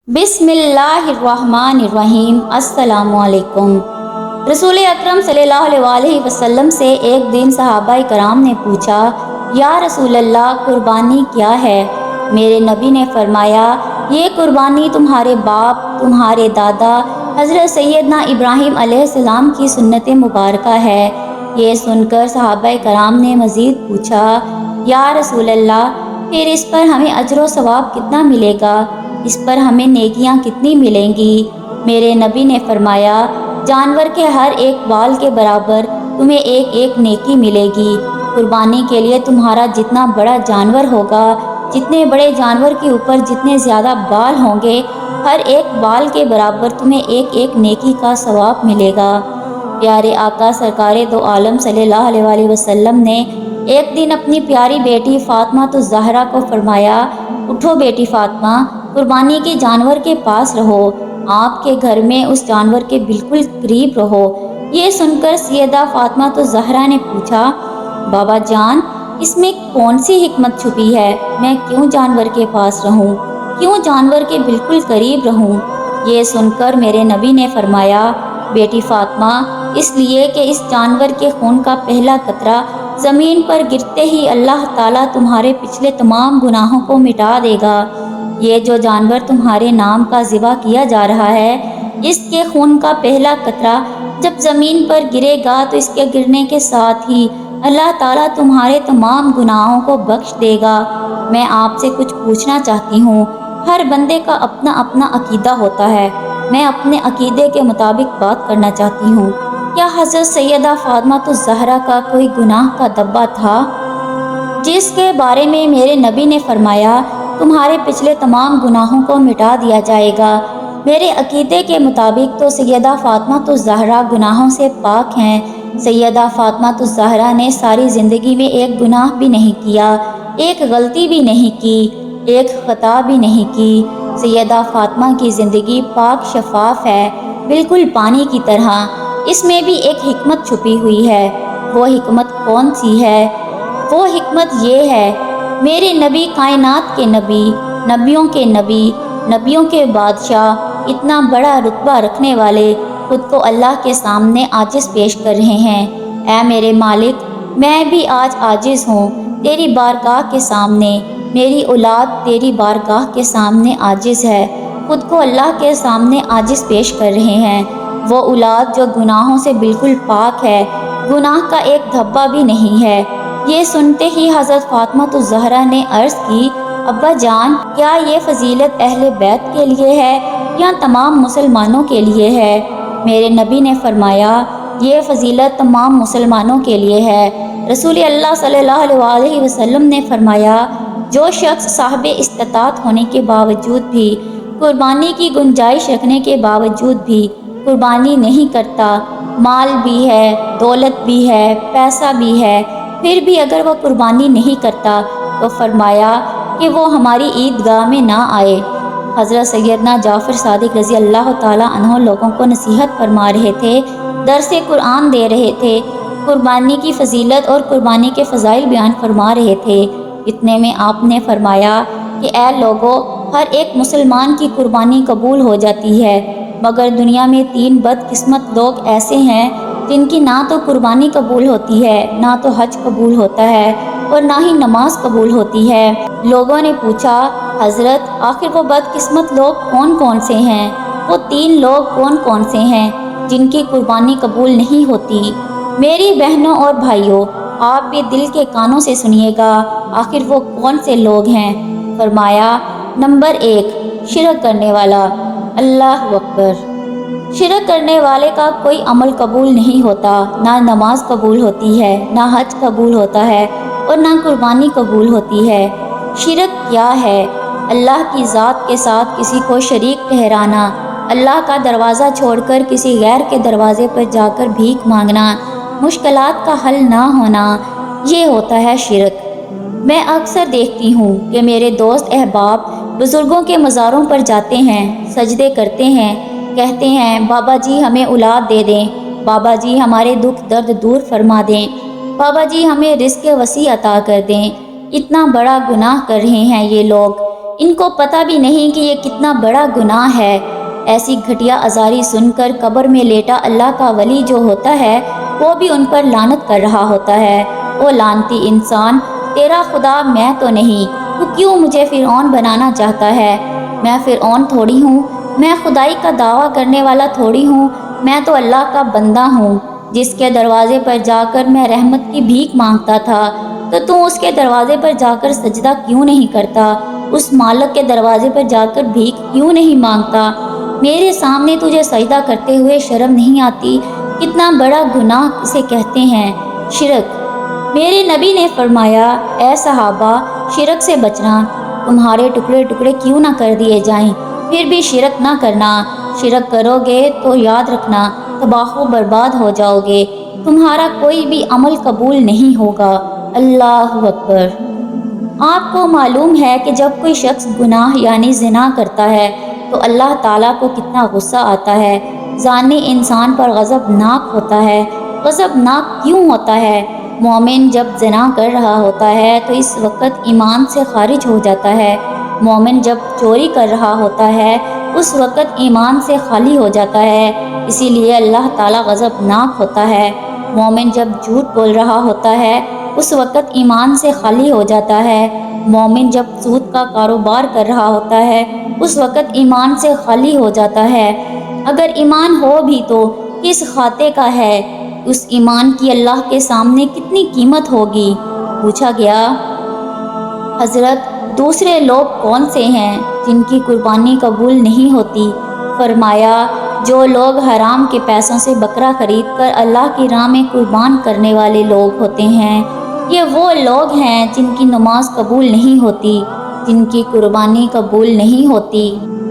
बिस्मिल्लाहिर्रहमानिर्रहीम। अस्सलामुअलैकुम। रसूल अकरम सल्लल्लाहु अलैहि वसल्लम से एक दिन सहाबाए कराम ने पूछा, या रसूल अल्लाह, कुर्बानी क्या है? मेरे नबी ने फरमाया, ये कुर्बानी तुम्हारे बाप, तुम्हारे दादा हज़रत सैयदना इब्राहीम अलैहिस्सलाम की सुन्नत मुबारका है। ये सुनकर सहाबाए कराम ने मज़ीद पूछा, या रसूल अल्लाह, फिर इस पर हमें अजर व सवाब कितना मिलेगा? इस पर हमें नेकियां कितनी मिलेंगी? मेरे नबी ने फरमाया, जानवर के हर एक बाल के बराबर तुम्हें एक एक नेकी मिलेगी। कुर्बानी के लिए तुम्हारा जितना बड़ा जानवर होगा, जितने बड़े जानवर के ऊपर जितने ज़्यादा बाल होंगे, हर एक बाल के बराबर तुम्हें एक एक नेकी का सवाब मिलेगा। प्यारे आका सरकारे दो आलम सल्लल्लाहु अलैहि वसल्लम ने एक दिन अपनी प्यारी बेटी फ़ातिमा तो ज़हरा को फरमाया, उठो बेटी फ़ातिमा, कुर्बानी के जानवर के पास रहो, आपके घर में उस जानवर के बिल्कुल करीब रहो। ये सुनकर सैयदा फ़ातिमा तो ज़हरा ने पूछा, बाबा जान, इसमें कौन सी हिकमत छुपी है? मैं क्यों जानवर के पास रहूं? क्यों जानवर के बिल्कुल करीब रहूं? ये सुनकर मेरे नबी ने फरमाया, बेटी फ़ातिमा, इसलिए कि इस जानवर के खून का पहला कतरा ज़मीन पर गिरते ही अल्लाह ताला तुम्हारे पिछले तमाम गुनाहों को मिटा देगा। ये जो जानवर तुम्हारे नाम का ज़िबा किया जा रहा है, इसके खून का पहला कतरा जब ज़मीन पर गिरेगा तो इसके गिरने के साथ ही अल्लाह ताला तुम्हारे तमाम गुनाहों को बख्श देगा। मैं आपसे कुछ पूछना चाहती हूँ। हर बंदे का अपना अपना अकीदा होता है। मैं अपने अकीदे के मुताबिक बात करना चाहती हूँ। क्या हज़रत सैयदा फ़ातिमा तो ज़हरा का कोई गुनाह का दब्बा था जिसके बारे में मेरे नबी ने फरमाया, तुम्हारे पिछले तमाम गुनाहों को मिटा दिया जाएगा? मेरे अकीदे के मुताबिक तो सैयदा फ़ातिमा तो ज़हरा गुनाहों से पाक हैं। सैयदा फ़ातिमा तो ज़हरा ने सारी ज़िंदगी में एक गुनाह भी नहीं किया, एक गलती भी नहीं की, एक ख़ता भी नहीं की। सैयदा फ़ातिमा की ज़िंदगी पाक शफाफ है, बिल्कुल पानी की तरह। इसमें भी एक हिकमत छुपी हुई है। वो हिकमत कौन सी है? वो हिकमत ये है, मेरे नबी कायनात के नबी, नबियों के नबी, नबियों के बादशाह, इतना बड़ा रुतबा रखने वाले खुद को अल्लाह के सामने आजिज़ पेश कर रहे हैं। ऐ मेरे मालिक, मैं भी आज आजिज़ हूँ तेरी बारगाह के सामने। मेरी औलाद तेरी बारगाह के सामने आजिज़ है, खुद को अल्लाह के सामने आजिज़ पेश कर रहे हैं। वो औलाद जो गुनाहों से बिल्कुल पाक है, गुनाह का एक धब्बा भी नहीं है। ये सुनते ही हज़रत फ़ातिमा तो ज़हरा ने अर्ज़ की, अब्बा जान, क्या ये फ़जीलत अहले बैत के लिए है या तमाम मुसलमानों के लिए है? मेरे नबी ने फरमाया, ये फ़जीलत तमाम मुसलमानों के लिए है। रसूल अल्लाह सल्लल्लाहु अलैहि वसल्लम ने फरमाया, जो शख्स साहिब इस्तात होने के बावजूद भी, कुर्बानी की गुंजाइश रखने के बावजूद भी कुर्बानी नहीं करता, माल भी है, दौलत भी है, पैसा भी है, फिर भी अगर वो कुर्बानी नहीं करता तो फरमाया कि वो हमारी ईदगाह में ना आए। हज़रत सैयदना जाफ़र सादिक रज़ी अल्लाह ताला अन्हो लोगों को नसीहत फरमा रहे थे, दरसे कुरान दे रहे थे, कुर्बानी की फ़जीलत और कुर्बानी के फ़ज़ाइल बयान फरमा रहे थे। इतने में आपने फरमाया कि ए लोगो, हर एक मुसलमान की कुर्बानी कबूल हो जाती है, मगर दुनिया में 3 बदकिस्मत लोग ऐसे हैं जिनकी ना तो कुर्बानी कबूल होती है, ना तो हज कबूल होता है और ना ही नमाज कबूल होती है। लोगों ने पूछा, हज़रत, आखिर वो बदकिस्मत लोग कौन कौन से हैं? वो 3 लोग कौन कौन से हैं जिनकी कुर्बानी कबूल नहीं होती? मेरी बहनों और भाइयों, आप भी दिल के कानों से सुनिएगा, आखिर वो कौन से लोग हैं? फरमाया, नंबर 1, शिरक करने वाला। अल्लाह अकबर। शिरक करने वाले का कोई अमल कबूल नहीं होता, ना नमाज कबूल होती है, ना हज कबूल होता है और ना कुर्बानी कबूल होती है। शिरक क्या है? अल्लाह की ज़ात के साथ किसी को शरीक ठहराना, अल्लाह का दरवाज़ा छोड़कर किसी गैर के दरवाज़े पर जाकर भीख मांगना, मुश्किलात का हल ना होना, ये होता है शिरक। मैं अक्सर देखती हूँ कि मेरे दोस्त अहबाब बुज़ुर्गों के मज़ारों पर जाते हैं, सजदे करते हैं, कहते हैं, बाबा जी हमें औलाद दे दें, बाबा जी हमारे दुख दर्द दूर फरमा दें, बाबा जी हमें रिज़्क़ वसी अता कर दें। इतना बड़ा गुनाह कर रहे हैं ये लोग। ان کو پتہ بھی نہیں کہ یہ کتنا بڑا گناہ ہے۔ ایسی گھٹیا ازاری سن کر قبر میں لیٹا اللہ کا ولی جو ہوتا ہے وہ بھی ان پر لعنت کر رہا ہوتا ہے۔ او لعنتی انسان، تیرا خدا میں تو نہیں، تو کیوں مجھے فرعون بنانا چاہتا ہے؟ میں فرعون تھوڑی ہوں، میں خدائی کا دعویٰ کرنے والا تھوڑی ہوں، میں تو اللہ کا بندہ ہوں، جس کے دروازے پر جا کر میں رحمت کی بھیک مانگتا تھا، تو اس کے دروازے پر جا کر سجدہ کیوں نہیں کرتا؟ اس مالک کے دروازے پر جا کر بھیک کیوں نہیں مانگتا؟ میرے سامنے تجھے سجدہ کرتے ہوئے شرم نہیں آتی؟ کتنا بڑا گناہ اسے کہتے ہیں، شرک۔ میرے نبی نے فرمایا، اے صحابہ، شرک سے بچنا، تمہارے ٹکڑے ٹکڑے کیوں نہ کر دیے جائیں، پھر بھی شرک نہ کرنا۔ شرک کرو گے تو یاد رکھنا تباہ و برباد ہو جاؤ گے، تمہارا کوئی بھی عمل قبول نہیں ہوگا۔ اللہ اکبر۔ آپ کو معلوم ہے کہ جب کوئی شخص گناہ یعنی زنا کرتا ہے تو اللہ تعالیٰ کو کتنا غصہ آتا ہے، زانی انسان پر غضبناک ہوتا ہے۔ غضبناک کیوں ہوتا ہے؟ مومن جب زنا کر رہا ہوتا ہے تو اس وقت ایمان سے خارج ہو جاتا ہے۔ مومن جب چوری کر رہا ہوتا ہے اس وقت ایمان سے خالی ہو جاتا ہے، اسی لیے اللہ تعالیٰ غضبناک ہوتا ہے۔ مومن جب جھوٹ بول رہا ہوتا ہے اس وقت ایمان سے خالی ہو جاتا ہے۔ مومن جب سود کا کاروبار کر رہا ہوتا ہے اس وقت ایمان سے خالی ہو جاتا ہے۔ اگر ایمان ہو بھی تو کس کھاتے کا ہے؟ اس ایمان کی اللہ کے سامنے کتنی قیمت ہوگی؟ پوچھا گیا، حضرت دوسرے لوگ کون سے ہیں جن کی قربانی قبول نہیں ہوتی؟ فرمایا، جو لوگ حرام کے پیسوں سے بکرا خرید کر اللہ کی راہ میں قربان کرنے والے لوگ ہوتے ہیں، یہ وہ لوگ ہیں جن کی نماز قبول نہیں ہوتی، جن کی قربانی قبول نہیں ہوتی،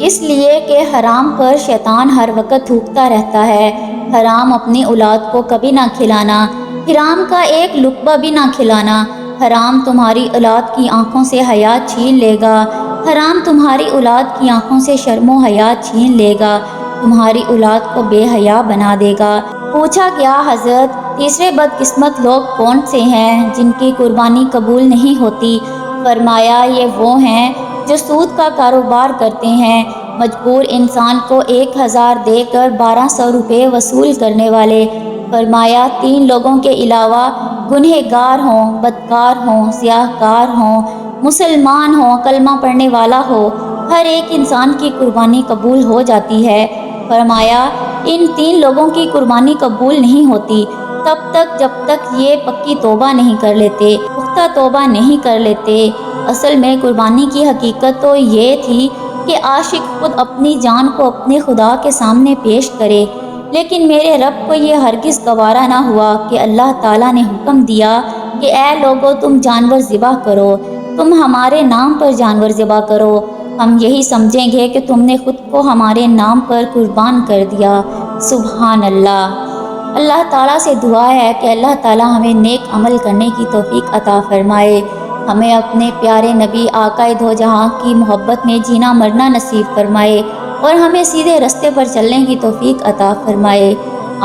اس لیے کہ حرام پر شیطان ہر وقت تھوکتا رہتا ہے۔ حرام اپنی اولاد کو کبھی نہ کھلانا، حرام کا ایک لقمہ بھی نہ کھلانا۔ حرام تمہاری اولاد کی آنکھوں سے حیا چھین لے گا، حرام تمہاری اولاد کی آنکھوں سے شرم و حیا چھین لے گا، تمہاری اولاد کو بے حیا بنا دے گا۔ پوچھا گیا، حضرت تیسرے بدقسمت لوگ کون سے ہیں جن کی قربانی قبول نہیں ہوتی؟ فرمایا، یہ وہ ہیں جو سود کا کاروبار کرتے ہیں، مجبور انسان کو 1000 دے کر 1200 روپے وصول کرنے والے۔ فرمایا، 3 لوگوں کے علاوہ گنہگار ہوں، بدکار ہوں، سیاہ کار ہوں، مسلمان ہوں، کلمہ پڑھنے والا ہو، ہر ایک انسان کی قربانی قبول ہو جاتی ہے۔ فرمایا، ان 3 لوگوں کی قربانی قبول نہیں ہوتی تب تک جب تک یہ پکی توبہ نہیں کر لیتے، پختہ توبہ نہیں کر لیتے۔ اصل میں قربانی کی حقیقت تو یہ تھی کہ عاشق خود اپنی جان کو اپنے خدا کے سامنے پیش کرے، لیکن میرے رب کو یہ ہرگز گوارا نہ ہوا کہ اللہ تعالیٰ نے حکم دیا کہ اے لوگو تم جانور ذبح کرو، تم ہمارے نام پر جانور ذبح کرو، ہم یہی سمجھیں گے کہ تم نے خود کو ہمارے نام پر قربان کر دیا۔ سبحان اللہ۔ اللہ تعالیٰ سے دعا ہے کہ اللہ تعالیٰ ہمیں نیک عمل کرنے کی توفیق عطا فرمائے، ہمیں اپنے پیارے نبی آقا دو جہاں کی محبت میں جینا مرنا نصیب فرمائے اور ہمیں سیدھے راستے پر چلنے کی توفیق عطا فرمائے،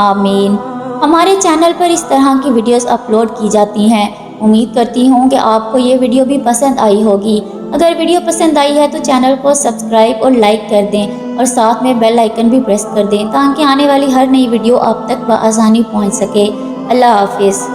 آمین۔ ہمارے چینل پر اس طرح کی ویڈیوز اپلوڈ کی جاتی ہیں، امید کرتی ہوں کہ آپ کو یہ ویڈیو بھی پسند آئی ہوگی۔ اگر ویڈیو پسند آئی ہے تو چینل کو سبسکرائب اور لائک کر دیں اور ساتھ میں بیل آئیکن بھی پریس کر دیں تاکہ آنے والی ہر نئی ویڈیو آپ تک بآسانی پہنچ سکے۔ اللہ حافظ۔